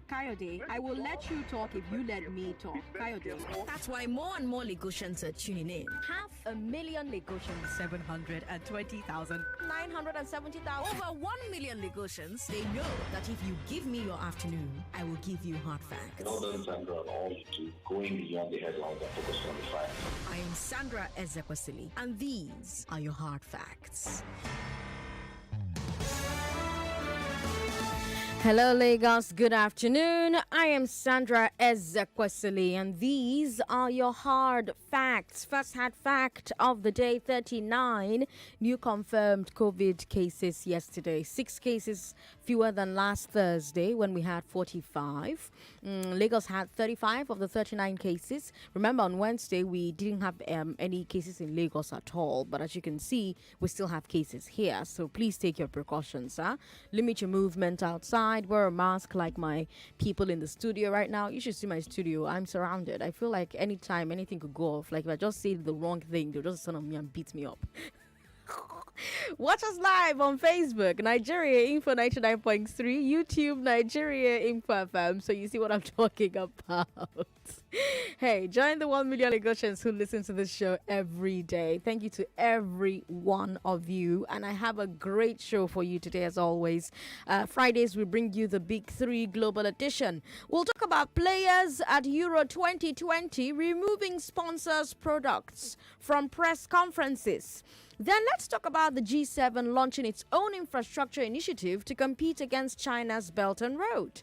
Coyote, I will let you talk if you let me talk. Coyote. That's why more and more Lagosians are tuning in. 500,000 Lagosians. 720,000. 970,000. Over 1 million Lagosians, they know that if you give me your afternoon, I will give you hard facts. Sandra, all to going beyond the headlines and focus on the facts. I am Sandra Ezekwesili, and these are your hard facts. Hello, Lagos. Good afternoon. I am Sandra Ezekwesili, and these are your hard facts. First hard fact of the day: 39 new confirmed COVID cases yesterday. 6 cases fewer than last Thursday when we had 45. Lagos had 35 of the 39 cases. Remember, on Wednesday we didn't have any cases in Lagos at all, but as you can see, we still have cases here. So please take your precautions. Limit your movement outside. Wear a mask like my people in the studio right now. You should see my studio. I'm surrounded. I feel like anytime anything could go off. Like if I just say the wrong thing, they'll just turn on me and beat me up. Watch us live on Facebook, Nigeria Info 99.3, YouTube, Nigeria Info FM, so you see what I'm talking about. Hey, join the 1 million Lagosians who listen to this show every day. Thank you to every one of you, and I have a great show for you today as always. Fridays we bring you the Big 3 Global Edition. We'll talk about players at Euro 2020 removing sponsors' products from press conferences. Then let's talk about the G7 launching its own infrastructure initiative to compete against China's Belt and Road.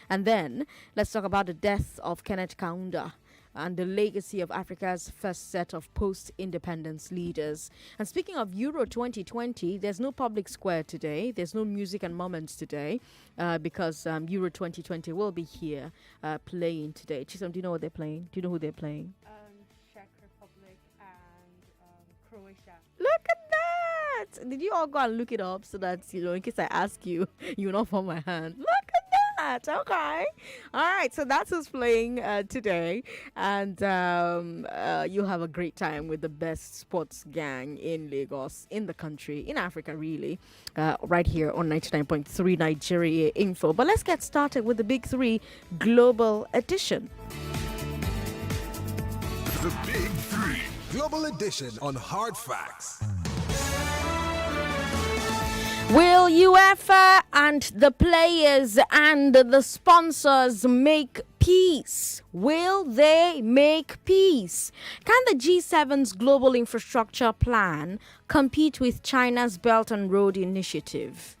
And then let's talk about the death of Kenneth Kaunda and the legacy of Africa's first set of post-independence leaders. And speaking of Euro 2020, there's no public square today. There's no music and moments today because Euro 2020 will be here playing today. Chisholm, do you know what they're playing? Do you know who they're playing? Czech Republic and Croatia. Look at that! Did you all go and look it up so that, in case I ask you, you will not fall my hand? Look at that! Okay. All right, so that's who's playing today. And you'll have a great time with the best sports gang in Lagos, in the country, in Africa, really, right here on 99.3 Nigeria Info. But let's get started with the Big 3 Global Edition. The Big 3 Global Edition on Hard Facts. Will UEFA and the players and the sponsors make peace? Will they make peace? Can the G7's global infrastructure plan compete with China's Belt and Road Initiative?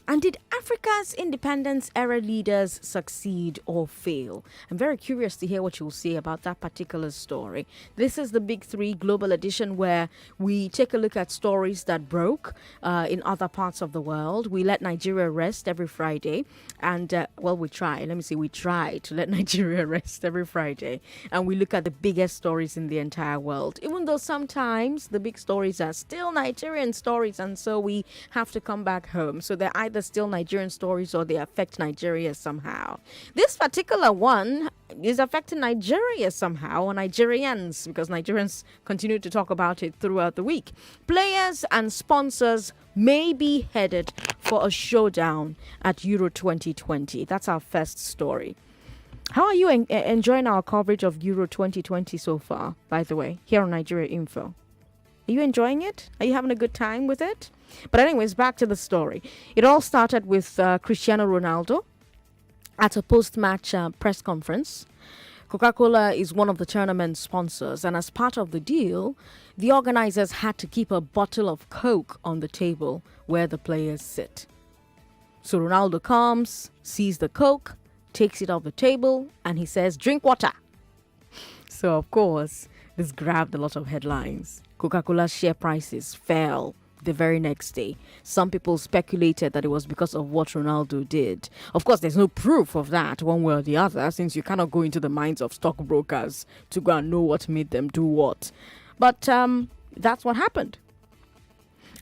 And did Africa's independence era leaders succeed or fail? I'm very curious to hear what you'll say about that particular story. This is the Big 3 Global Edition, where we take a look at stories that broke in other parts of the world. We let Nigeria rest every Friday. And, we try. We try to let Nigeria rest every Friday. And we look at the biggest stories in the entire world. Even though sometimes the big stories are still Nigerian stories, and so we have to come back home. So they're either still Nigerian stories or they affect Nigeria somehow. This particular one is affecting Nigeria somehow, or Nigerians, because Nigerians continue to talk about it throughout the week. Players and sponsors may be headed for a showdown at Euro 2020. That's our first story. How are you enjoying our coverage of Euro 2020 so far, by the way, here on Nigeria Info? Are you enjoying it? Are you having a good time with it? But anyways, back to the story. It all started with Cristiano Ronaldo at a post-match press conference. Coca-Cola is one of the tournament sponsors, and as part of the deal, the organizers had to keep a bottle of Coke on the table where the players sit. So Ronaldo comes, sees the Coke, takes it off the table, and he says, "Drink water." So, of course, this grabbed a lot of headlines. Coca-Cola's share prices fell the very next day. Some people speculated that it was because of what Ronaldo did. Of course, there's no proof of that one way or the other, since you cannot go into the minds of stockbrokers to go and know what made them do what. But that's what happened.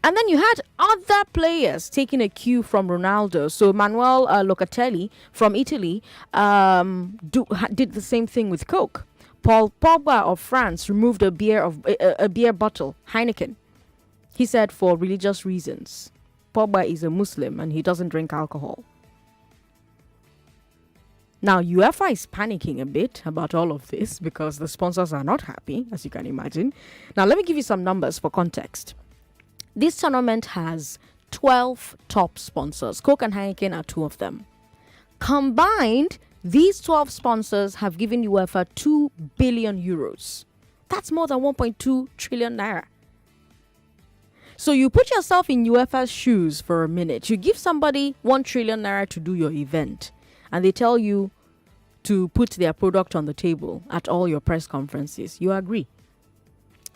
And then you had other players taking a cue from Ronaldo. So Manuel Locatelli from Italy did the same thing with Coke. Paul Pogba of France removed a beer bottle, Heineken. He said for religious reasons. Pogba is a Muslim and he doesn't drink alcohol. Now, UEFA is panicking a bit about all of this because the sponsors are not happy, as you can imagine. Now, let me give you some numbers for context. This tournament has 12 top sponsors. Coke and Heineken are 2 of them. Combined, these 12 sponsors have given UEFA 2 billion euros. That's more than 1.2 trillion naira. So you put yourself in UEFA's shoes for a minute. You give somebody 1 trillion naira to do your event, and they tell you to put their product on the table at all your press conferences. You agree.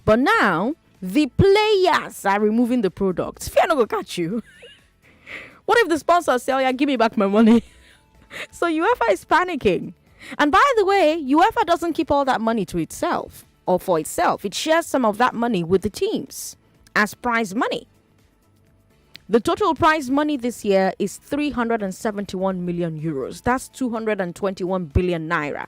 But now, the players are removing the products. Fear not go catch you. What if the sponsors say, oh yeah, give me back my money? So UEFA is panicking. And by the way, UEFA doesn't keep all that money to itself or for itself. It shares some of that money with the teams as prize money. The total prize money this year is 371 million euros. That's 221 billion naira.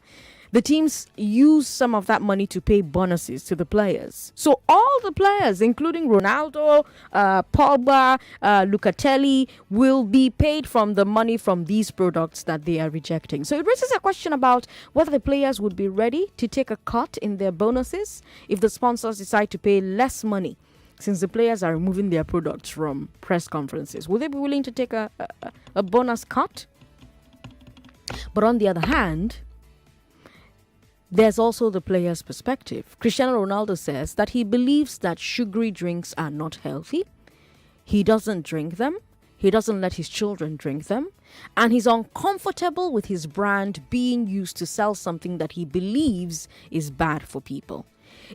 The teams use some of that money to pay bonuses to the players. So all the players, including Ronaldo, Pogba, Lucatelli, will be paid from the money from these products that they are rejecting. So it raises a question about whether the players would be ready to take a cut in their bonuses if the sponsors decide to pay less money, since the players are removing their products from press conferences. Will they be willing to take a bonus cut? But on the other hand, there's also the player's perspective. Cristiano Ronaldo says that he believes that sugary drinks are not healthy. He doesn't drink them. He doesn't let his children drink them. And he's uncomfortable with his brand being used to sell something that he believes is bad for people.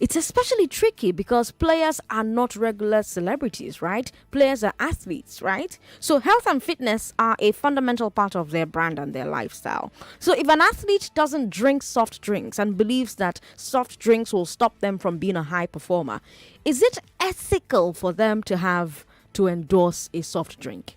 It's especially tricky because players are not regular celebrities, right? Players are athletes, right? So health and fitness are a fundamental part of their brand and their lifestyle. So if an athlete doesn't drink soft drinks and believes that soft drinks will stop them from being a high performer, is it ethical for them to have to endorse a soft drink?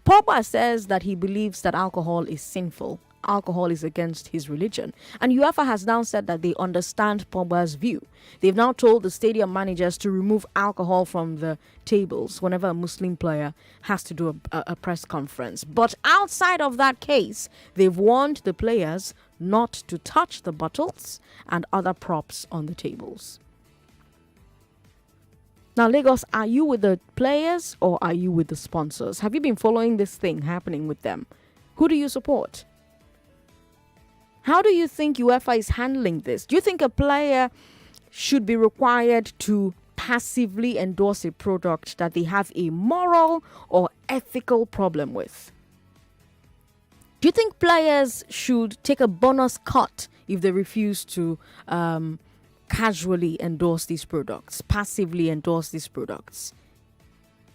Pogba says that he believes that alcohol is sinful. Alcohol is against his religion. And UEFA has now said that they understand Pogba's view. They've now told the stadium managers to remove alcohol from the tables whenever a Muslim player has to do a press conference. But outside of that case, they've warned the players not to touch the bottles and other props on the tables. Now, Lagos, are you with the players or are you with the sponsors? Have you been following this thing happening with them? Who do you support? How do you think UEFA is handling this? Do you think a player should be required to passively endorse a product that they have a moral or ethical problem with? Do you think players should take a bonus cut if they refuse to casually endorse these products, passively endorse these products?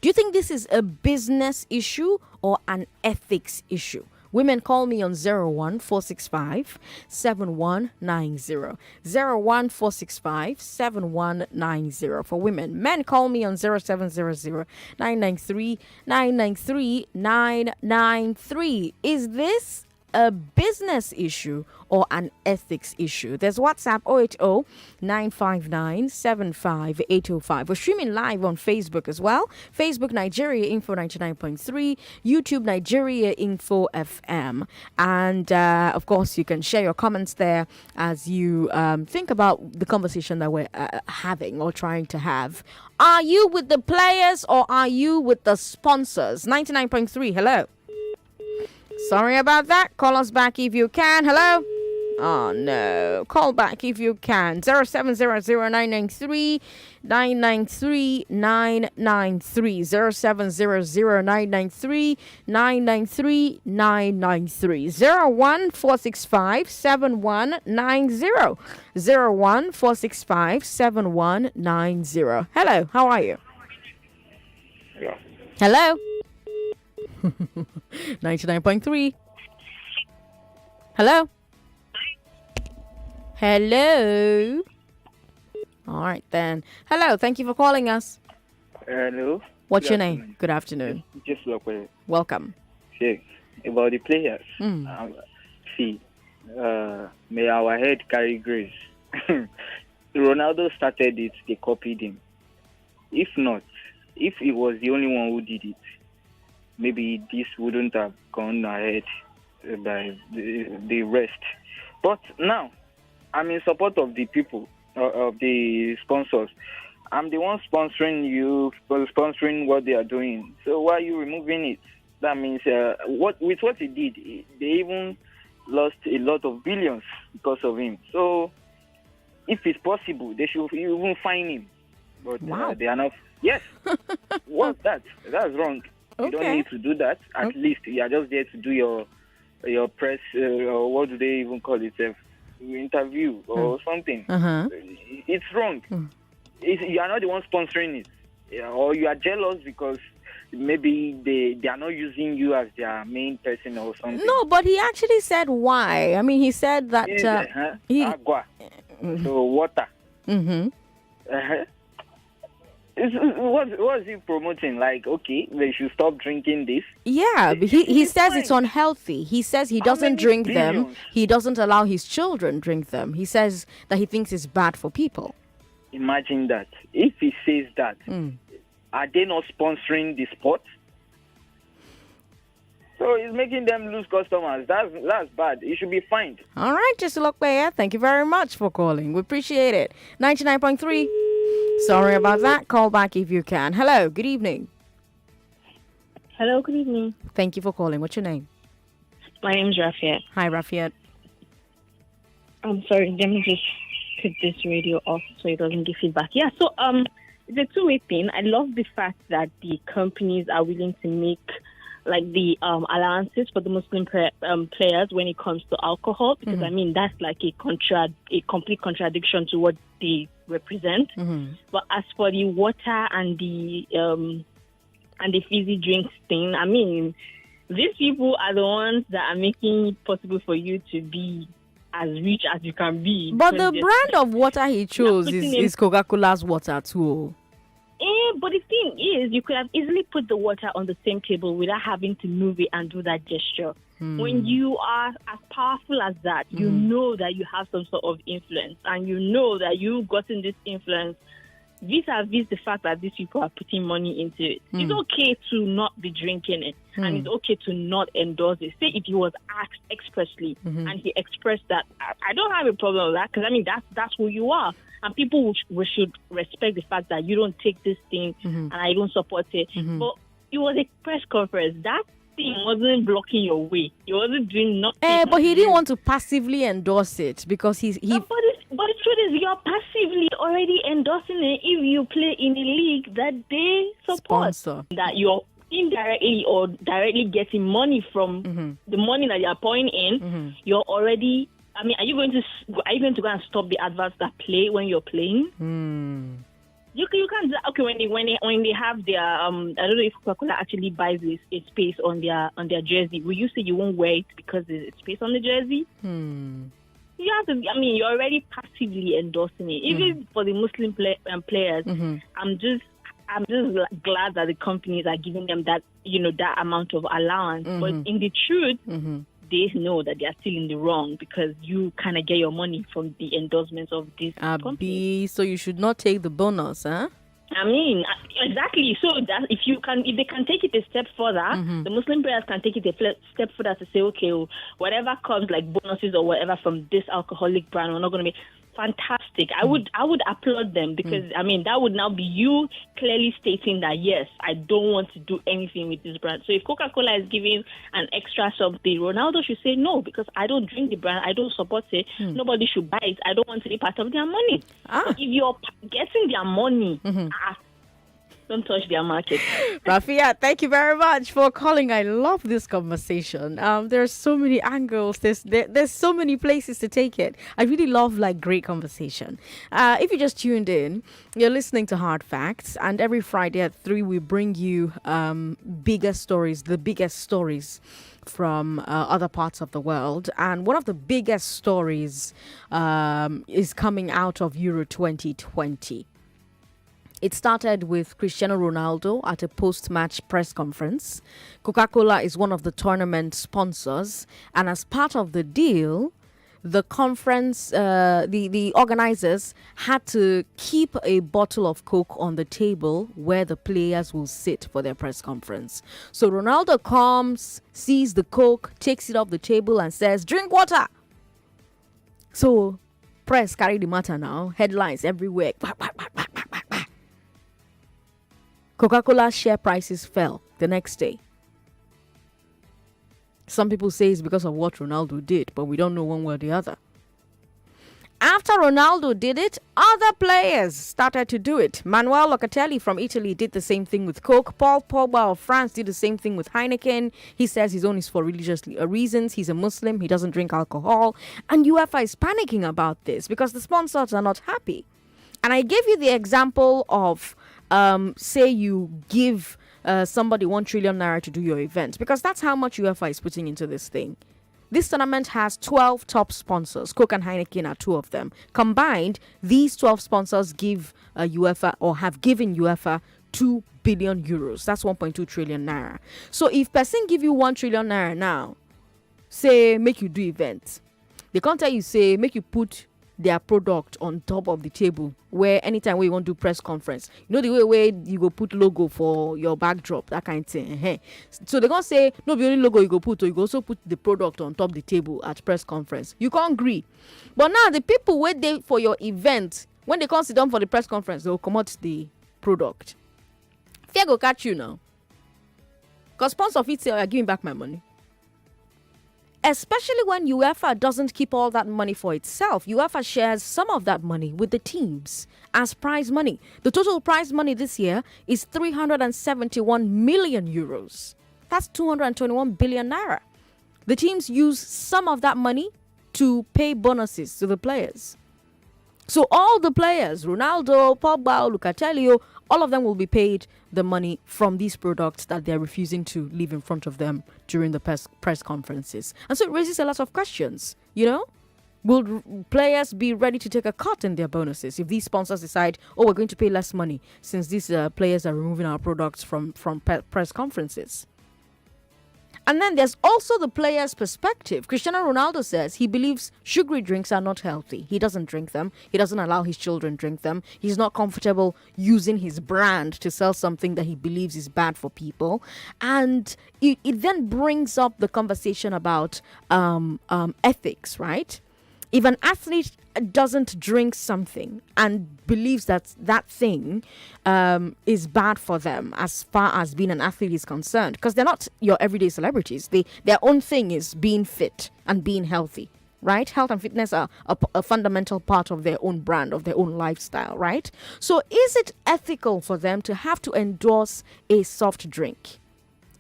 Do you think this is a business issue or an ethics issue? Women, call me on 01465 7190. 01465 7190 for women. Men, call me on 0700 993 993 993. Is this a business issue or an ethics issue? There's WhatsApp 080 959 75805. We're streaming live on Facebook as well. Facebook Nigeria Info 99.3, YouTube Nigeria Info FM. And of course, you can share your comments there as you think about the conversation that we're having or trying to have. Are you with the players or are you with the sponsors? 99.3, hello. Sorry about that. Call us back if you can. Hello? Oh, no. Call back if you can. 0700 993 993 993. 0700 993 993 993. 01465 7190. 01465 7190. Hello, how are you? Yeah. Hello? 99.3. Hello? Hello? All right, then. Hello, thank you for calling us. Hello. What's your name? Good afternoon. Just look with Welcome. about the players. Mm. May our head carry grace. Ronaldo started it, they copied him. If not, if he was the only one who did it, maybe this wouldn't have gone ahead by the rest. But now, I'm in support of the people, of the sponsors. I'm the one sponsoring you, sponsoring what they are doing. So why are you removing it? That means what he did, they even lost a lot of billions because of him. So if it's possible, they should even fine him. But wow. They are not. Yes. What's that? That's wrong. You don't need to do that. At least you are just there to do your press, or what do they even call it? Interview or something. Uh-huh. It's wrong. You are not the one sponsoring it. Yeah, or you are jealous because maybe they are not using you as their main person or something. No, but he actually said why. I mean, he said that agua, so water. Mm-hmm. What is he promoting? Like, okay, they should stop drinking this. Yeah, he says it's unhealthy. He says he doesn't drink them. He doesn't allow his children drink them. He says that he thinks it's bad for people. Imagine that. If he says that, are they not sponsoring the sport? So he's making them lose customers. That's bad. He should be fined. All right, Jesulokweya, thank you very much for calling. We appreciate it. 99.3. Sorry about that. Call back if you can. Hello, good evening. Hello, good evening. Thank you for calling. What's your name? My name is Rafiat. Hi, Rafiat. I'm sorry, let me just put this radio off so it doesn't give feedback. Yeah, so it's a two-way thing. I love the fact that the companies are willing to make like the allowances for the Muslim players when it comes to alcohol, because I mean that's like a complete contradiction to what they represent. But as for the water and the fizzy drinks thing, I mean these people are the ones that are making it possible for you to be as rich as you can be. But the brand of water he chose is Coca-Cola's water too. But the thing is, you could have easily put the water on the same table without having to move it and do that gesture. When you are as powerful as that, you know that you have some sort of influence, and you know that you've gotten this influence vis-a-vis the fact that these people are putting money into it. It's okay to not be drinking it, and it's okay to not endorse it. Say if he was asked expressly and he expressed that, I don't have a problem with that, because I mean that's who you are. And people should respect the fact that you don't take this thing and I don't support it. But it was a press conference. That thing wasn't blocking your way. He wasn't doing nothing. But he didn't want to passively endorse it because he. But the truth is, you're passively already endorsing it if you play in a league that they support. Sponsor. That you're indirectly or directly getting money from the money that you're pouring in. You're already. I mean, are you going to go and stop the adverts that play when you're playing? You can't. Okay, when they have their I don't know if Coca-Cola actually buys a space on their jersey. Will you say you won't wear it because there's space on the jersey? You have to. I mean, you're already passively endorsing it. Even for the Muslim players, I'm just glad that the companies are giving them that that amount of allowance. But in the truth. They know that they are still in the wrong because you kind of get your money from the endorsements of these companies. So you should not take the bonus, huh? I mean, exactly. So that if they can take it a step further, the Muslim players can take it a step further to say, okay, whatever comes like bonuses or whatever from this alcoholic brand, we're not going to be fantastic. I would applaud them because I mean that would now be you clearly stating that yes, I don't want to do anything with this brand. So if Coca-Cola is giving an extra something, Ronaldo should say no because I don't drink the brand, I don't support it. Nobody should buy it. I don't want to be part of their money. So if you're getting their money, don't touch their market. Rafia, thank you very much for calling. I love this conversation. There's so many angles. There's so many places to take it. I really love great conversation. If you just tuned in, you're listening to Hard Facts, and every Friday at 3 we bring you the biggest stories from other parts of the world. And one of the biggest stories is coming out of Euro 2020. It started with Cristiano Ronaldo at a post-match press conference. Coca-Cola is one of the tournament sponsors, and as part of the deal, the conference, the organizers had to keep a bottle of Coke on the table where the players will sit for their press conference. So Ronaldo comes, sees the Coke, takes it off the table and says, "Drink water." So press carry the matter now. Headlines everywhere. Coca-Cola share prices fell the next day. Some people say it's because of what Ronaldo did, but we don't know one way or the other. After Ronaldo did it, other players started to do it. Manuel Locatelli from Italy did the same thing with Coke. Paul Pogba of France did the same thing with Heineken. He says his own is for religious reasons. He's a Muslim. He doesn't drink alcohol. And UEFA is panicking about this because the sponsors are not happy. And I gave you the example of, say you give somebody 1 trillion naira to do your event, because that's how much UEFA is putting into this thing. This tournament has 12 top sponsors. Coke and Heineken are 2 of them. Combined, these 12 sponsors give UEFA, or have given UEFA, 2 billion euros. That's 1.2 trillion naira. So if person give you 1 trillion naira now, say make you do events, they can't tell you, say make you put their product on top of the table, where anytime we want to do press conference, you know, the way where you go put logo for your backdrop, that kind of thing. So they're gonna say no, the only logo you go put, or you go also put the product on top the table at press conference. You can't agree. But now the people wait there for your event, when they come sit down for the press conference, they'll come out the product. Fear go catch you now, because sponsor of it say, "You're giving back my money." Especially when UEFA doesn't keep all that money for itself. UEFA shares some of that money with the teams as prize money. The total prize money this year is 371 million euros. That's 221 billion naira. The teams use some of that money to pay bonuses to the players. So all the players, Ronaldo, Pogba, Locatelli, all of them will be paid the money from these products that they're refusing to leave in front of them during the press conferences. And so it raises a lot of questions, you know? Will players be ready to take a cut in their bonuses if these sponsors decide, oh, we're going to pay less money since these players are removing our products from press conferences? And then there's also the player's perspective. Cristiano Ronaldo says he believes sugary drinks are not healthy. He doesn't drink them. He doesn't allow his children drink them. He's not comfortable using his brand to sell something that he believes is bad for people. And it then brings up the conversation about ethics, right? If an athlete doesn't drink something and believes that that thing is bad for them as far as being an athlete is concerned, because they're not your everyday celebrities. Their own thing is being fit and being healthy, right? Health and fitness are a fundamental part of their own brand, of their own lifestyle, right? So is it ethical for them to have to endorse a soft drink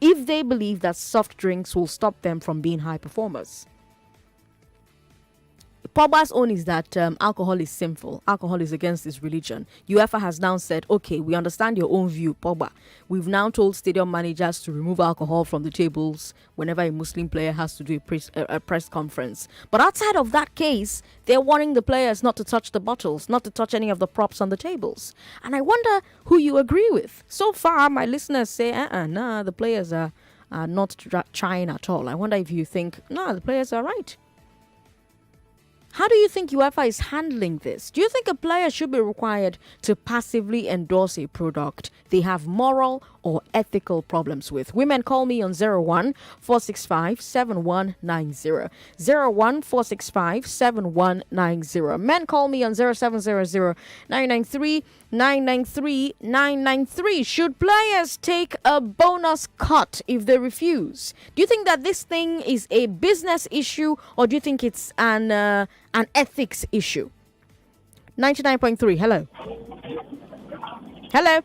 if they believe that soft drinks will stop them from being high performers? Pogba's own is that alcohol is sinful. Alcohol is against his religion. UEFA has now said, okay, we understand your own view, Pogba. We've now told stadium managers to remove alcohol from the tables whenever a Muslim player has to do a press conference. But outside of that case, they're warning the players not to touch the bottles, not to touch any of the props on the tables. And I wonder who you agree with. So far, my listeners say, the players are not trying at all. I wonder if you think, the players are right. How do you think UEFA is handling this? Do you think a player should be required to passively endorse a product they have moral or ethical problems with? Women, call me on 01-465-7190. 01-465-7190. Men, call me on 0700-993-993. Should players take a bonus cut if they refuse? Do you think that this thing is a business issue, or do you think it's an ethics issue? 99.3, hello. Hello.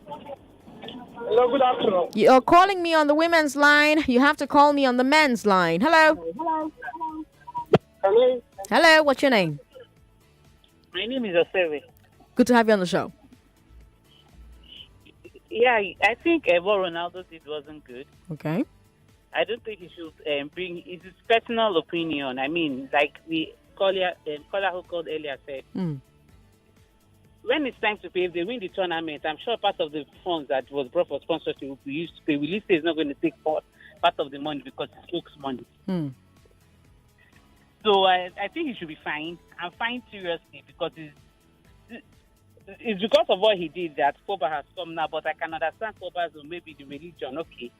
Hello, good afternoon. You're calling me on the women's line. You have to call me on the men's line. Hello. Hello. Hello, what's your name? My name is Oseve. Good to have you on the show. Yeah, I think what Ronaldo did wasn't good. Okay. I don't think he should bring his personal opinion. I mean, like the caller who called earlier said, when it's time to pay, if they win the tournament, I'm sure part of the funds that was brought for sponsorship will be used to pay. Will he say he's not going to take part of the money because it's Coke's money? So I think he should be fined and fined seriously because it's because of what he did that Pogba has come now. But I can understand Pogba's own, maybe the religion, okay.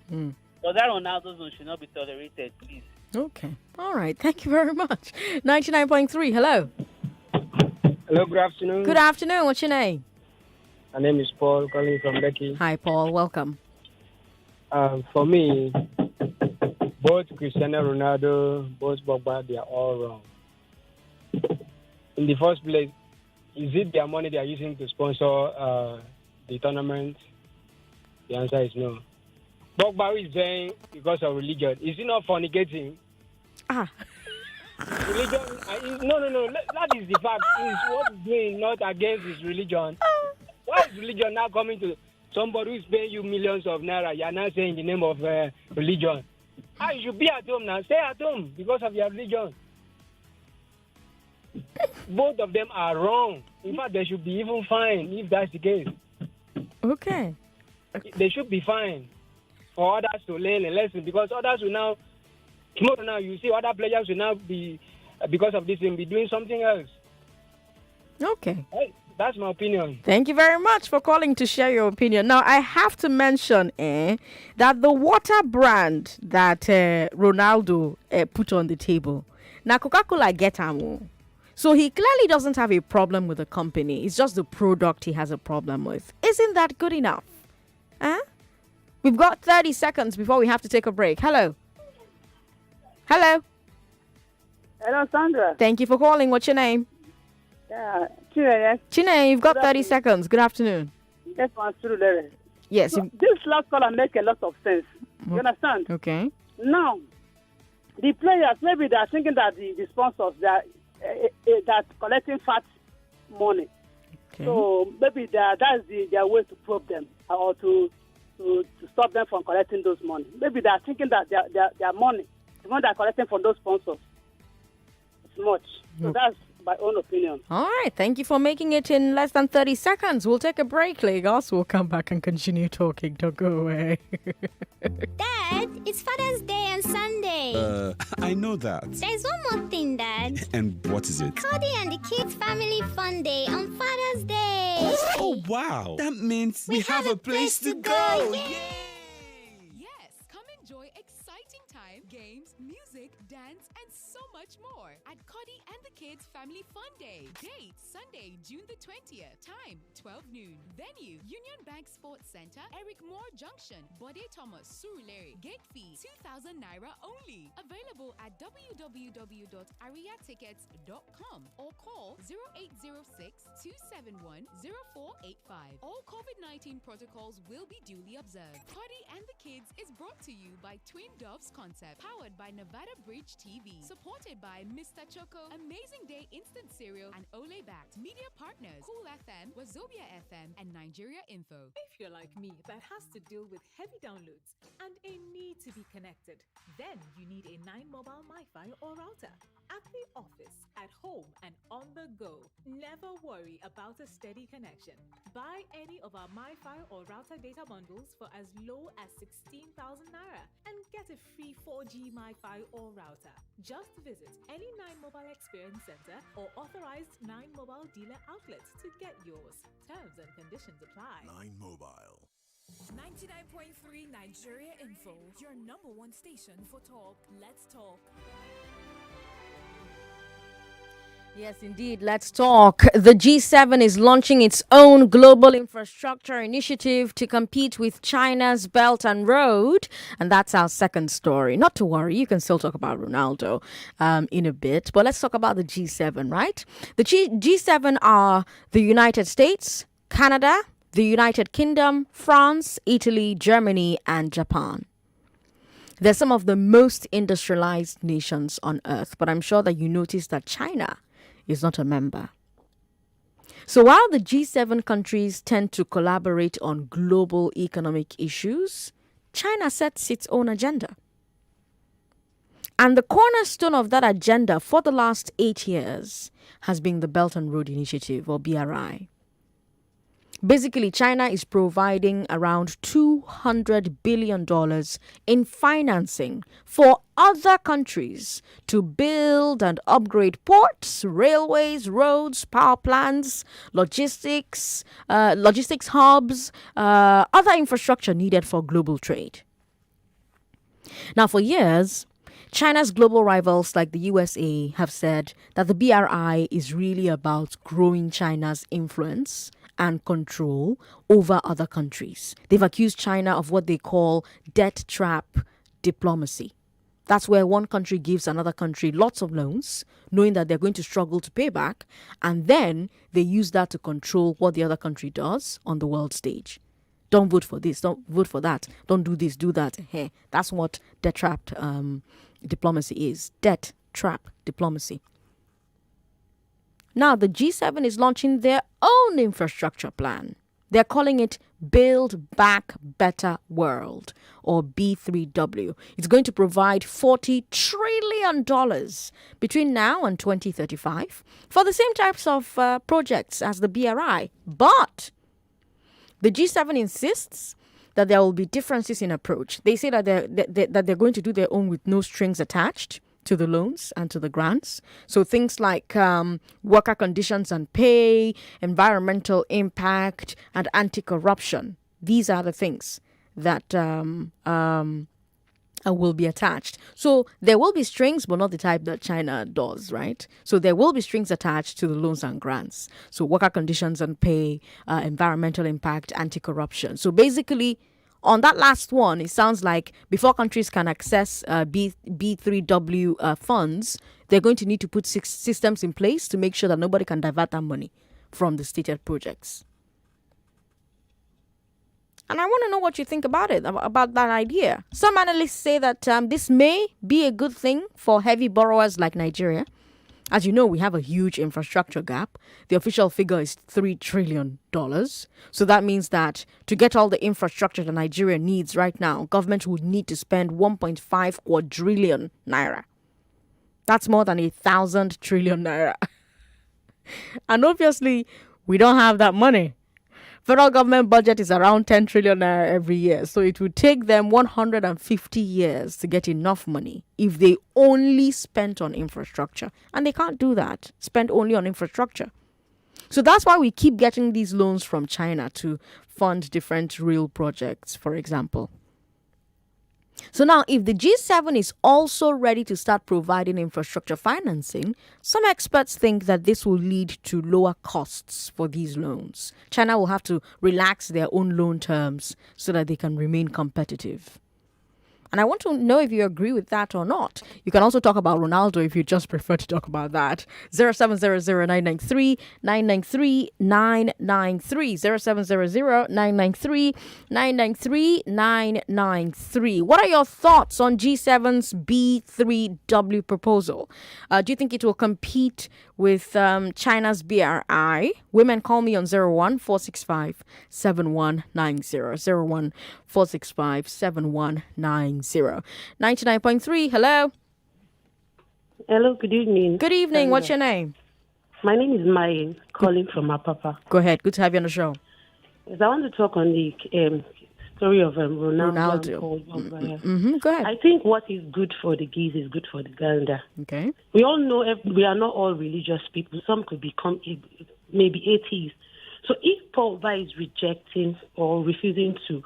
But that Ronaldo's own should not be tolerated, please. Okay. All right. Thank you very much. 99.3. Hello. Hello, good afternoon. Good afternoon. What's your name? My name is Paul, calling from Lekki. Hi, Paul. Welcome. For me, both Cristiano Ronaldo, both Pogba, they are all wrong. In the first place, is it their money they are using to sponsor the tournament? The answer is no. Pogba is saying because of religion. Is he not fornicating? Religion? No. That is the fact. Is what he's doing not against his religion. Why is religion now coming to somebody who is paying you millions of naira? You are now saying in the name of religion. You should be at home now. Stay at home because of your religion. Both of them are wrong. In fact, they should be even fined if that's the case. Okay. They should be fined for others to learn a lesson because others will now, tomorrow now, you see other players will now be, because of this, be doing something else. Okay. That's my opinion. Thank you very much for calling to share your opinion. Now, I have to mention that the water brand that Ronaldo put on the table, now Coca-Cola get am. So he clearly doesn't have a problem with the company. It's just the product he has a problem with. Isn't that good enough? We've got 30 seconds before we have to take a break. Hello. Hello, Sandra. Thank you for calling. What's your name? Yeah, Chine. Chine, you've got 30 seconds. Good afternoon. Yes, one through there. Yes. So this last caller make a lot of sense. You understand? Okay. Now, the players, maybe they are thinking that the sponsors, that collecting fat money. Okay. So maybe that's their way to probe them or to stop them from collecting those money. Maybe they are thinking that their money, the money they are collecting from those sponsors, is much. So that's my own opinion. All right. Thank you for making it in less than 30 seconds. We'll take a break, Lagos. We'll come back and continue talking. Don't go away. Dad, it's Father's Day on Sunday. I know that. There's one more thing, Dad. And what is it? Cody and the Kids Family Fun Day on Father's Day. Oh, wow. That means we have a place to go. Yay! Yes, come enjoy exciting time, games, music, dance, and so much more at Cody and the Kids Family Fun Day. Date Sunday, June the 20th. Time 12 noon. Venue Union Bank Sports Center, Eric Moore Junction, Bode Thomas, Surulere. Gate fee 2,000 naira only. Available at www.ariatickets.com or call 0806-271-0485. All COVID-19 protocols will be duly observed. Cody and the Kids is brought to you by Twin Doves Concept, powered by Nevada Bridge TV, supported by Mr. Choco, Amazing Day Instant Cereal, and Ole Backed. Media partners Cool FM, Wazobia FM, and Nigeria Info. If you're like me, that has to deal with heavy downloads and a need to be connected, then you need a 9 Mobile MiFi or router. At the office, at home, and on the go, never worry about a steady connection. Buy any of our MiFi or router data bundles for as low as 16,000 naira and get a free 4G MiFi or router. Just visit any 9 Mobile Experience Center or authorized 9 Mobile dealer outlets to get yours. Terms and conditions apply. 9 Mobile. 99.3 Nigeria Info, your number one station for talk. Let's talk. Yes, indeed. Let's talk. The G7 is launching its own global infrastructure initiative to compete with China's Belt and Road. And that's our second story. Not to worry, you can still talk about Ronaldo in a bit. But let's talk about the G7, right? The G7 are the United States, Canada, the United Kingdom, France, Italy, Germany, and Japan. They're some of the most industrialized nations on earth. But I'm sure that you noticed that China is not a member. So while the G7 countries tend to collaborate on global economic issues, China sets its own agenda. And the cornerstone of that agenda for the last 8 years has been the Belt and Road Initiative, or BRI. Basically, China is providing around $200 billion in financing for other countries to build and upgrade ports, railways, roads, power plants, logistics hubs, other infrastructure needed for global trade. Now, for years, China's global rivals like the USA have said that the BRI is really about growing China's influence and control over other countries. They've accused China of what they call debt trap diplomacy. That's where one country gives another country lots of loans, knowing that they're going to struggle to pay back, and then they use that to control what the other country does on the world stage. Don't vote for this, don't vote for that, don't do this, do that. Hey, that's what debt trap diplomacy is. Debt trap diplomacy. Now, the G7 is launching their own infrastructure plan. They're calling it Build Back Better World, or B3W. It's going to provide $40 trillion between now and 2035 for the same types of projects as the BRI. But the G7 insists that there will be differences in approach. They say that they're going to do their own with no strings attached to the loans and to the grants. So things like worker conditions and pay, environmental impact, and anti-corruption. These are the things that will be attached. So there will be strings, but not the type that China does, right? So there will be strings attached to the loans and grants. So worker conditions and pay, environmental impact, anti-corruption. So basically, on that last one, it sounds like before countries can access B3W funds, they're going to need to put systems in place to make sure that nobody can divert that money from the stated projects. And I want to know what you think about it, about that idea. Some analysts say that this may be a good thing for heavy borrowers like Nigeria. As you know, we have a huge infrastructure gap. The official figure is $3 trillion. So that means that to get all the infrastructure that Nigeria needs right now, government would need to spend 1.5 quadrillion naira. That's more than 1,000 trillion naira. And obviously, we don't have that money. Federal government budget is around 10 trillion naira every year. So it would take them 150 years to get enough money if they only spent on infrastructure. And they can't do that, spend only on infrastructure. So that's why we keep getting these loans from China to fund different real projects, for example. So now, if the G7 is also ready to start providing infrastructure financing, some experts think that this will lead to lower costs for these loans. China will have to relax their own loan terms so that they can remain competitive. And I want to know if you agree with that or not. You can also talk about Ronaldo if you just prefer to talk about that. 0700-993-993-993. 0700-993-993. What are your thoughts on G7's B3W proposal? Do you think it will compete with China's BRI? Women, call me on 01-465-7190. 01-465-7190. 99.3, hello. Hello, good evening. Good evening. What's your name? My name is Mai, calling from Apapa. Go ahead. Good to have you on the show. Yes, I want to talk on the story of Ronaldo. Go ahead. I think what is good for the geese is good for the gander. Okay. We all know we are not all religious people. Some could become maybe atheists. So if Pogba is rejecting or refusing to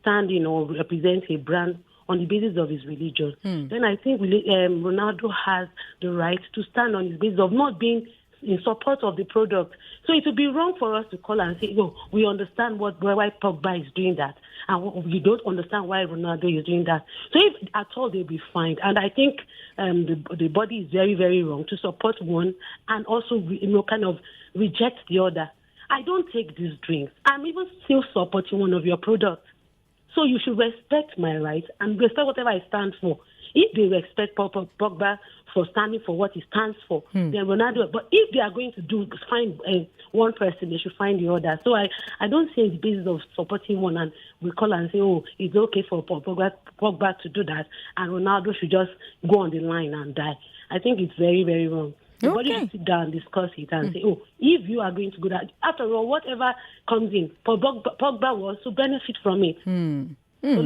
stand in or represent a brand on the basis of his religion, then I think Ronaldo has the right to stand on his basis of not being in support of the product. So it would be wrong for us to call and say, no, we understand why Pogba is doing that, and we don't understand why Ronaldo is doing that. So if at all, they'll be fined. And I think the body is very, very wrong to support one and also kind of reject the other. I don't take these drinks. I'm even still supporting one of your products. So you should respect my rights and respect whatever I stand for. If they respect Pogba for standing for what he stands for, then Ronaldo. But if they are going to find one person, they should find the other. So I don't see the basis of supporting one and we call and say, oh, it's okay for Pogba to do that, and Ronaldo should just go on the line and die. I think it's very, very wrong. Everybody should sit down and discuss it and say, oh, if you are going to go that, after all, whatever comes in, Pogba will also benefit from it. So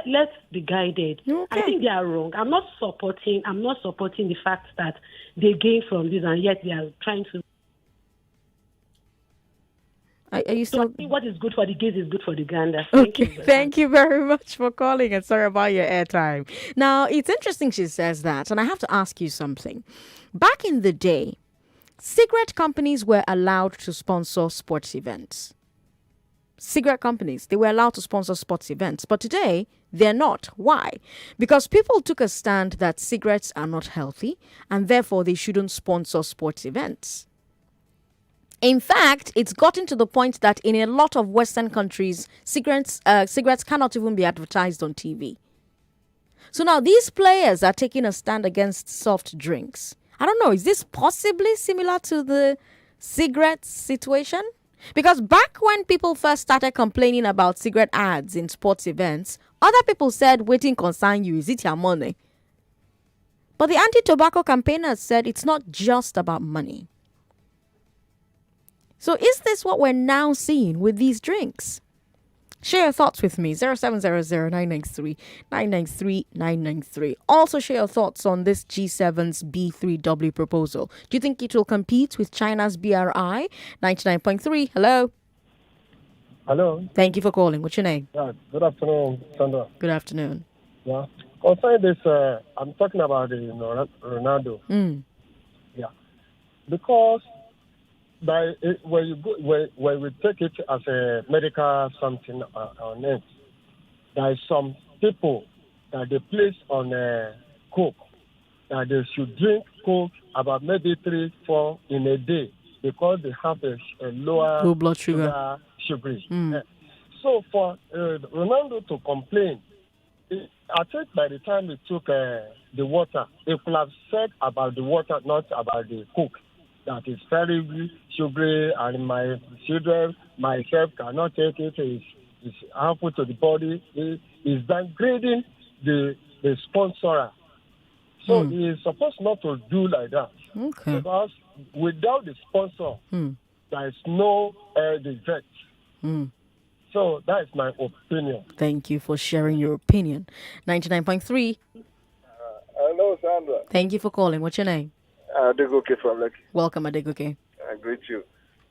let's be guided. I think they are wrong. I'm not supporting the fact that they gain from this and yet they are trying to. Are you still? So I think what is good for the gays is good for the gander. Thank you very much for calling and sorry about your airtime. Now, it's interesting she says that, and I have to ask you something. Back in the day, cigarette companies were allowed to sponsor sports events. Cigarette companies, they were allowed to sponsor sports events. But today, they're not. Why? Because people took a stand that cigarettes are not healthy and therefore they shouldn't sponsor sports events. In fact, it's gotten to the point that in a lot of Western countries, cigarettes cannot even be advertised on TV. So now these players are taking a stand against soft drinks. I don't know, is this possibly similar to the cigarette situation? Because back when people first started complaining about cigarette ads in sports events, other people said, waiting concern you, is it your money? But the anti-tobacco campaigners said it's not just about money. So is this what we're now seeing with these drinks? Share your thoughts with me, 0700-993-993. Also share your thoughts on this G7's B3W proposal. Do you think it will compete with China's BRI? 99.3, hello. Hello. Thank you for calling. What's your name? Yeah, good afternoon, Sandra. Good afternoon. Yeah. Concerning this, I'm talking about Ronaldo. Yeah. Because when we take it as a medical something on it, there are some people that they place on coke that they should drink coke about maybe 3-4 in a day because they have a lower low blood sugar. So for Ronaldo to complain, I think by the time he took the water, he could have said about the water, not about the coke. That is very sugary, and my children, myself cannot take it. It's harmful to the body. It's downgrading the sponsor. So he is supposed not to do like that. Okay. Because without the sponsor, there is no effect. So that is my opinion. Thank you for sharing your opinion. 99.3. Hello, Sandra. Thank you for calling. What's your name? Adegoke from Lekki. Welcome, Adegoke. I greet you.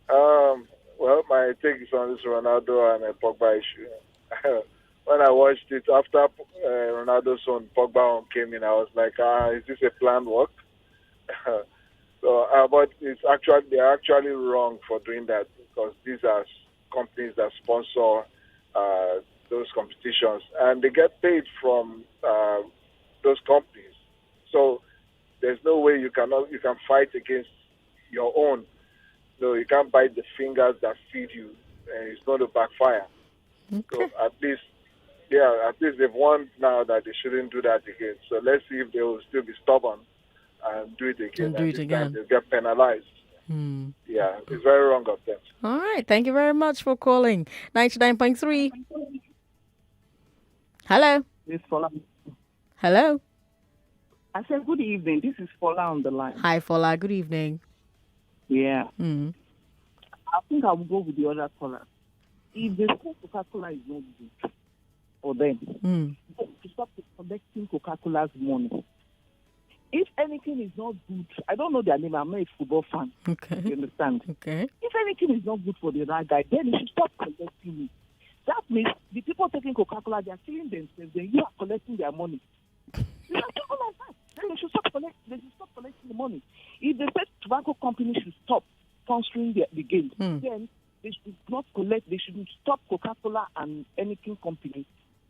Well, my take is on this Ronaldo and Pogba issue. When I watched it, after Ronaldo's son Pogba came in, I was like, is this a planned work? But they're actually wrong for doing that because these are companies that sponsor those competitions and they get paid from those companies. So there's no way you can fight against your own. No, you can't bite the fingers that feed you, and it's going to backfire. Okay. So at least they've warned now that they shouldn't do that again. So let's see if they will still be stubborn and do it again. They'll get penalized. Yeah, it's very wrong of them. All right, thank you very much for calling. 99.3. Hello. It's Fola. Hello. I said, good evening. This is Fola on the line. Hi, Fola. Good evening. Yeah. I think I will go with the other caller. If the Coca-Cola is not good for them, to stop collecting Coca-Cola's money. If anything is not good, I don't know their name. I'm not a football fan. Okay. You understand? Okay. If anything is not good for the right guy, then you should stop collecting it. That means the people taking Coca-Cola, they are killing themselves. Then you are collecting their money. You have to go like that. Then they should stop collecting the money. If they said tobacco companies should stop sponsoring the games, then they should not collect. They should stop Coca-Cola and anything company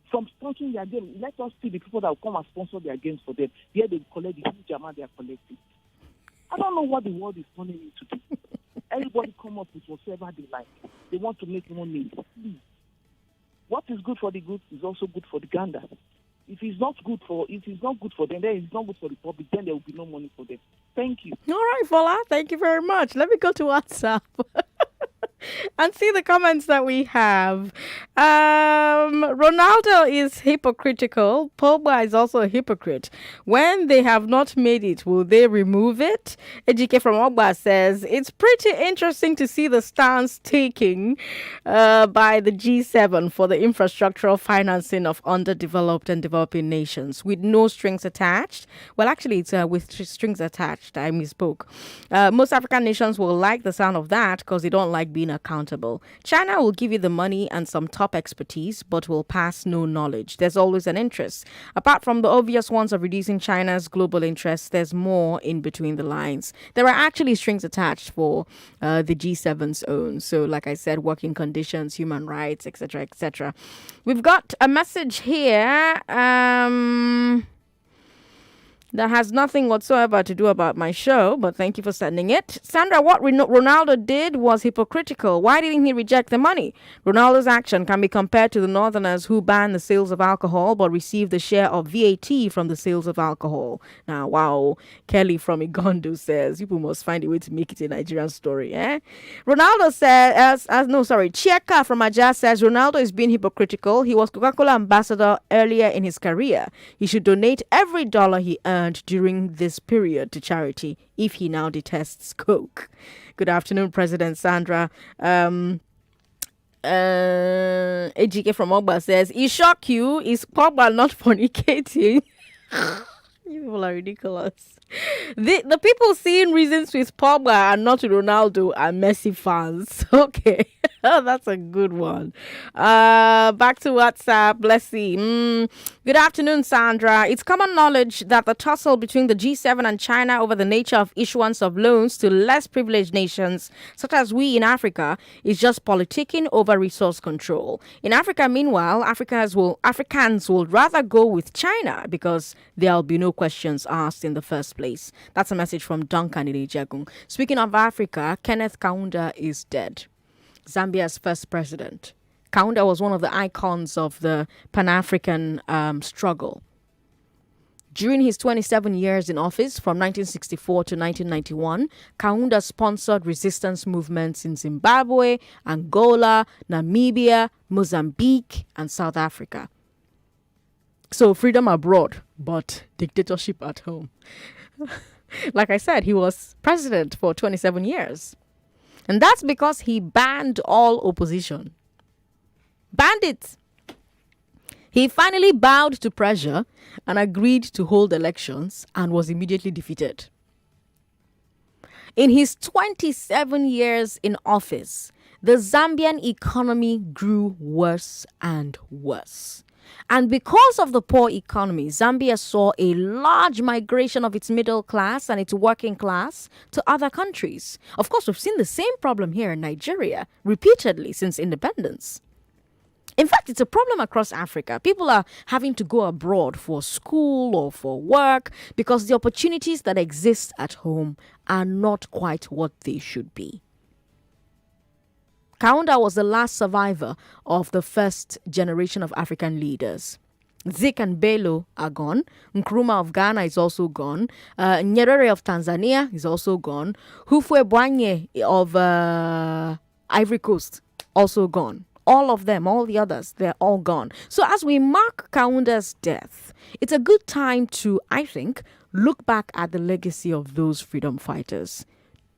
from sponsoring their game. Let us see the people that will come and sponsor their games for them. Here they collect the huge amount they are collecting. I don't know what the world is turning into. Everybody come up with whatever they like. They want to make money. Please. What is good for the good is also good for the gander. If it's not good for them, then it's not good for the public, then there will be no money for them. Thank you. All right, Fola. Thank you very much. Let me go to WhatsApp. And see the comments that we have. Ronaldo is hypocritical. Pogba is also a hypocrite. When they have not made it, will they remove it? Ejike from Ogba says, it's pretty interesting to see the stance taking by the G7 for the infrastructural financing of underdeveloped and developing nations with no strings attached. Well, actually, it's with strings attached. I misspoke. Most African nations will like the sound of that because they don't like being accountable. China will give you the money and some top expertise, but will pass no knowledge. There's always an interest. Apart from the obvious ones of reducing China's global interests, there's more in between the lines. There are actually strings attached for the G7's own. So, like I said, working conditions, human rights, etc., etc. We've got a message here. That has nothing whatsoever to do about my show, but thank you for sending it. Sandra, what Ronaldo did was hypocritical. Why didn't he reject the money? Ronaldo's action can be compared to the Northerners who banned the sales of alcohol but received a share of VAT from the sales of alcohol. Now, wow, Kelly from Igondo says, people must find a way to make it a Nigerian story, eh? Ronaldo says, Chieka from Aja says, Ronaldo is being hypocritical. He was Coca-Cola ambassador earlier in his career. He should donate every dollar he earned during this period to charity if he now detests Coke. Good afternoon, President Sandra. Ejike from Ogba says, "It shock you? Is Pogba not fornicating?" You people are ridiculous. The people seeing reasons with Pogba and not with Ronaldo are Messi fans. Okay. That's a good one. Back to WhatsApp. Let's see. Good afternoon, Sandra. It's common knowledge that the tussle between the G7 and China over the nature of issuance of loans to less privileged nations, such as we in Africa, is just politicking over resource control. In Africa, meanwhile, Africans will rather go with China because there'll be no questions asked in the first place. That's a message from Duncan in Ijegun. Speaking of Africa, Kenneth Kaunda is dead. Zambia's first president. Kaunda was one of the icons of the Pan-African struggle. During his 27 years in office, from 1964 to 1991, Kaunda sponsored resistance movements in Zimbabwe, Angola, Namibia, Mozambique, and South Africa. So freedom abroad, but dictatorship at home. Like I said, he was president for 27 years. And that's because he banned all opposition. Banned it. He finally bowed to pressure and agreed to hold elections and was immediately defeated. In his 27 years in office, the Zambian economy grew worse and worse. And because of the poor economy, Zambia saw a large migration of its middle class and its working class to other countries. Of course, we've seen the same problem here in Nigeria repeatedly since independence. In fact, it's a problem across Africa. People are having to go abroad for school or for work because the opportunities that exist at home are not quite what they should be. Kaunda was the last survivor of the first generation of African leaders. Zik and Bello are gone. Nkrumah of Ghana is also gone. Nyerere of Tanzania is also gone. Hufwe Boigny of Ivory Coast, also gone. All of them, all the others, they're all gone. So as we mark Kaunda's death, it's a good time to, I think, look back at the legacy of those freedom fighters.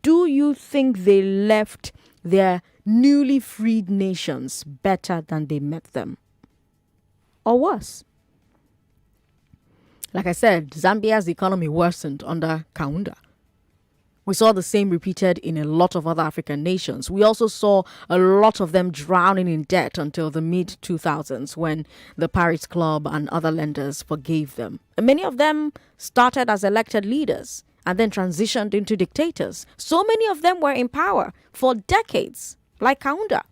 Do you think they left their newly freed nations better than they met them? Or worse? Like I said, Zambia's economy worsened under Kaunda. We saw the same repeated in a lot of other African nations. We also saw a lot of them drowning in debt until the mid-2000s when the Paris Club and other lenders forgave them. And many of them started as elected leaders and then transitioned into dictators. So many of them were in power for decades, like Kaunda.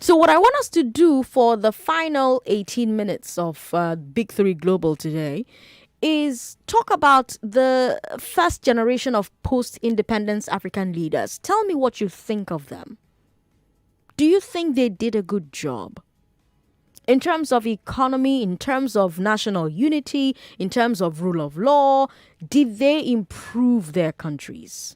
So what I want us to do for the final 18 minutes of Big Three Global today is talk about the first generation of post-independence African leaders. Tell me what you think of them. Do you think they did a good job? In terms of economy, in terms of national unity, in terms of rule of law, did they improve their countries?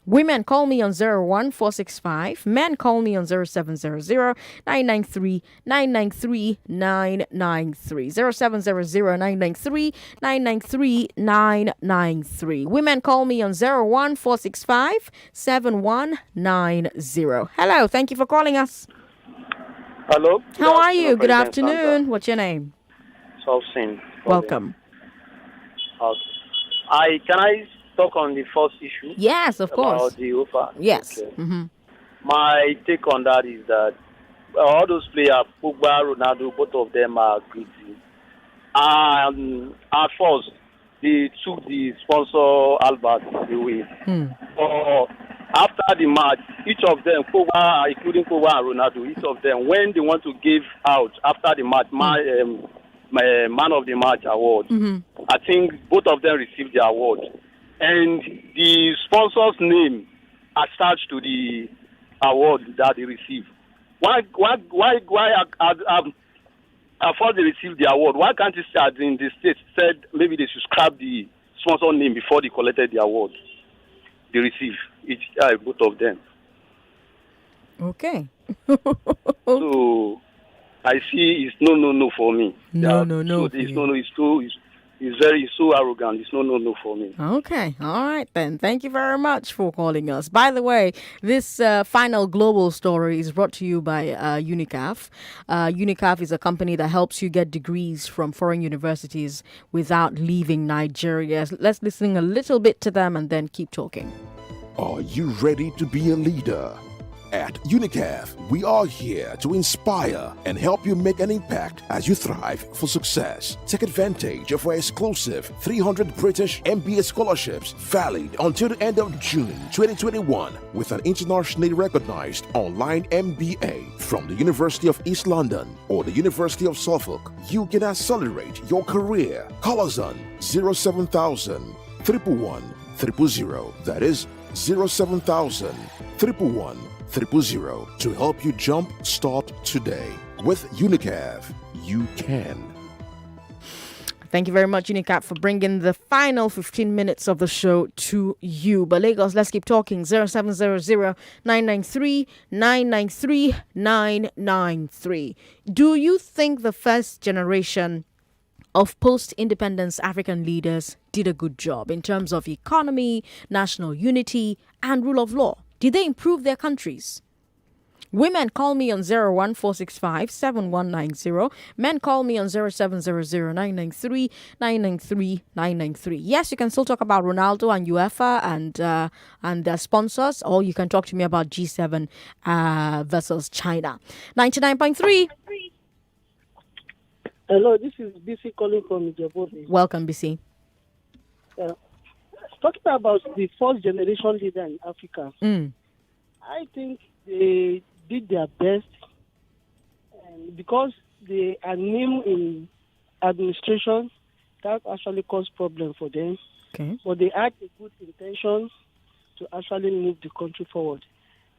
Women, call me on 01465. Men, call me on 0700 993 993 993. 0700 993 993 993. Women, call me on 01465 7190. Hello, thank you for calling us. Hello. How are you? Good President afternoon. Sandra. What's your name? Solsin. Welcome. Okay. Can I talk on the first issue? Yes, of course. About the offer. Yes. Okay. My take on that is that all those players, Pogba, Ronaldo, both of them are greedy. At first, they took the sponsor Albert away. After the match, each of them, Pogba, including Pogba and Ronaldo, each of them, when they want to give out after the match, my man of the match award, I think both of them received the award. And the sponsor's name attached to the award that they received. Why after they received the award, why can't it start in the States said maybe they should scrap the sponsor name before they collected the award they received, both of them. Okay. So I see it's no for me. No. So it's so arrogant. It's no for me. Okay. All right, then. Thank you very much for calling us. By the way, this final global story is brought to you by UNICAF. UNICAF is a company that helps you get degrees from foreign universities without leaving Nigeria. Let's listen a little bit to them and then keep talking. Are you ready to be a leader? At UNICAF, we are here to inspire and help you make an impact as you thrive for success. Take advantage of our exclusive 300 British MBA scholarships valid until the end of June 2021 with an internationally recognized online MBA from the University of East London or the University of Suffolk. You can accelerate your career. Call us on 07000 111 000. That is 07000 111 000 to help you jump start today. With UNICAF, you can. Thank you very much, UNICAF, for bringing the final 15 minutes of the show to you. But Lagos, let's keep talking. 0700 993 993 993. Do you think the first generation of post-independence African leaders did a good job in terms of economy, national unity, and rule of law? Did they improve their countries? Women, call me on 01465 7190. Men, call me on 0700 993 993 993. Yes, you can still talk about Ronaldo and UEFA and their sponsors, or you can talk to me about G7 versus China. 99.3. Hello, this is BC calling from Djibouti. Welcome, BC. Talking about the first generation leader in Africa, I think they did their best because they are new in administration. That actually caused problem for them. Okay. But they had a good intention to actually move the country forward.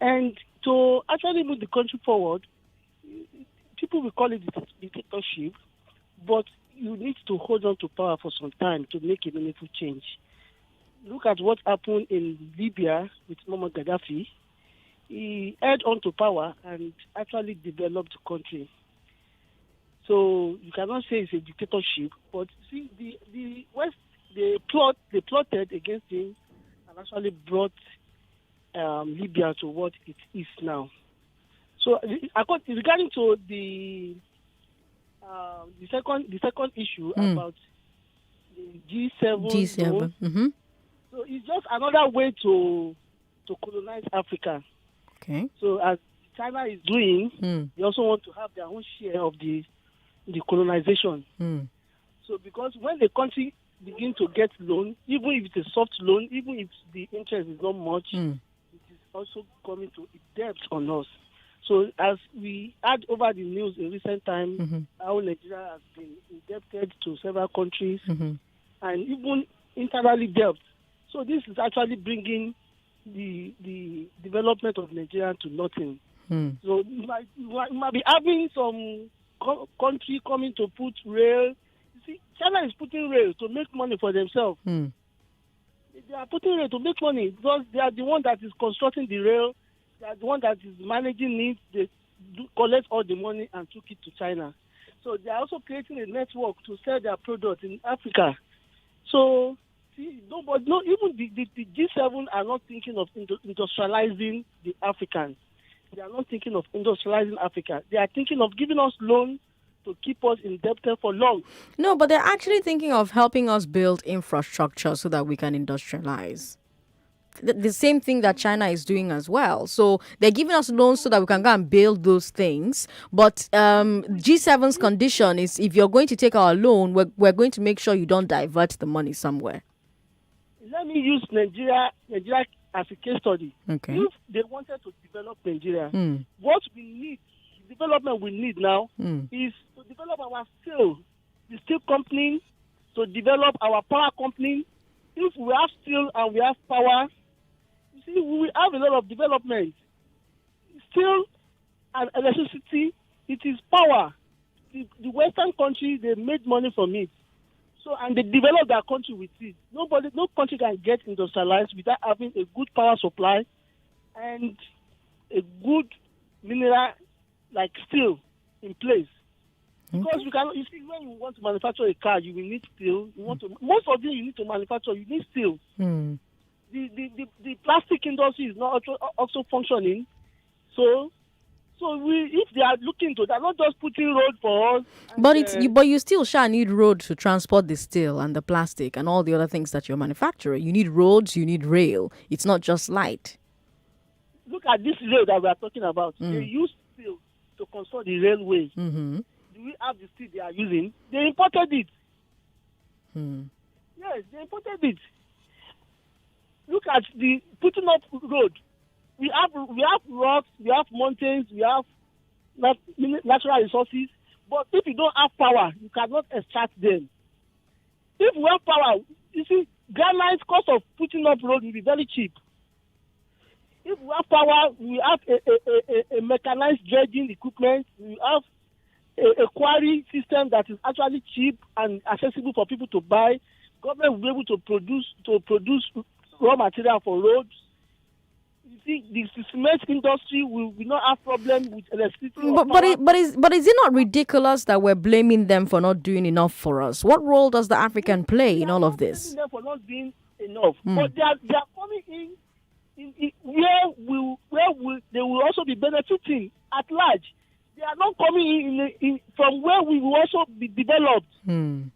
And to actually move the country forward, people will call it dictatorship, but you need to hold on to power for some time to make a meaningful change. Look at what happened in Libya with Muammar Gaddafi. He held on to power and actually developed the country. So you cannot say it's a dictatorship, but see, the West, they plotted against him and actually brought Libya to what it is now. So regarding to the second issue about the G7 zone, so it's just another way to colonize Africa. Okay. So as China is doing, they also want to have their own share of the colonization. So because when the country begin to get loan, even if it's a soft loan, even if the interest is not much, it is also coming to debt on us. So as we had over the news in recent time, how Nigeria has been indebted to several countries and even internally debt. So this is actually bringing the development of Nigeria to nothing. So you might be having some country coming to put rail. You see, China is putting rail to make money for themselves. They are putting it to make money because they are the one that is constructing the rail. They are the one that is managing it. They collect all the money and took it to China. So they are also creating a network to sell their product in Africa. So see, nobody, no, even the G7 are not thinking of industrializing the Africans. They are not thinking of industrializing Africa. They are thinking of giving us loans to keep us indebted for long. No, but they're actually thinking of helping us build infrastructure so that we can industrialize. The same thing that China is doing as well. So they're giving us loans so that we can go and build those things. But G7's condition is if you're going to take our loan, we're going to make sure you don't divert the money somewhere. Let me use Nigeria as a case study. Okay. If they wanted to develop Nigeria, what we need, the development we need now is to develop our steel, the steel company, to develop our power company. If we have steel and we have power, you see, we will have a lot of development. Steel and electricity, it is power. The Western country, they made money from it. So, and they develop their country with it. No country can get industrialized without having a good power supply and a good mineral like steel in place. Because you see, when you want to manufacture a car, you will need steel. Most of them you need to manufacture, you need steel. The plastic industry is not also functioning. So if they are looking to that, not just putting road for us. But you still need road to transport the steel and the plastic and all the other things that you're manufacturing. You need roads, you need rail. It's not just light. Look at this rail that we are talking about. They use steel to construct the railway. Do we have the steel they are using? They imported it. Yes, they imported it. Look at the putting up road. We have rocks, we have mountains, we have natural resources. But if you don't have power, you cannot extract them. If we have power, you see, granite cost of putting up road will be very cheap. If we have power, we have a mechanized dredging equipment. We have a quarry system that is actually cheap and accessible for people to buy. Government will be able to produce raw material for roads. You see, the cement industry will not have problem with electricity. But is it not ridiculous that we're blaming them for not doing enough for us? What role does the African play in all of this? Them for not doing enough, but they are coming in where they will also be benefiting at large. They are not coming in from where we will also be developed. You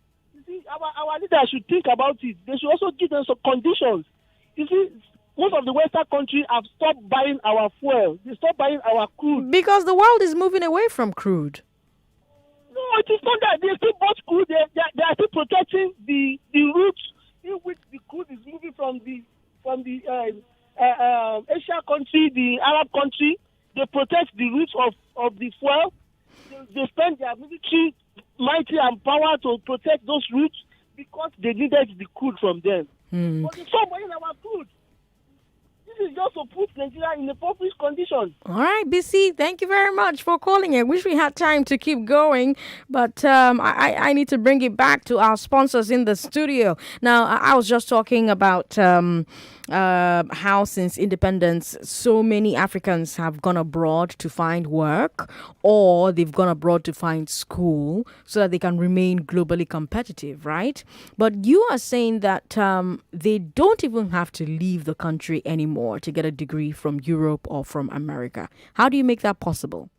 see, our leaders should think about it. They should also give them some conditions. You see, most of the Western countries have stopped buying our fuel. They stopped buying our crude. Because the world is moving away from crude. No, it is not that. They still bought crude. They are still protecting the routes in which the crude is moving from the Asia country, the Arab country. They protect the routes of the fuel. They spend their military mighty and power to protect those routes because they needed the crude from them. But they stopped buying our crude. This is just to put Nigeria in a impoverished condition. All right, BC, thank you very much for calling. I wish we had time to keep going, but I need to bring it back to our sponsors in the studio. Now, I was just talking about how since independence, so many Africans have gone abroad to find work, or they've gone abroad to find school so that they can remain globally competitive, right? But you are saying that they don't even have to leave the country anymore to get a degree from Europe or from America. How do you make that possible?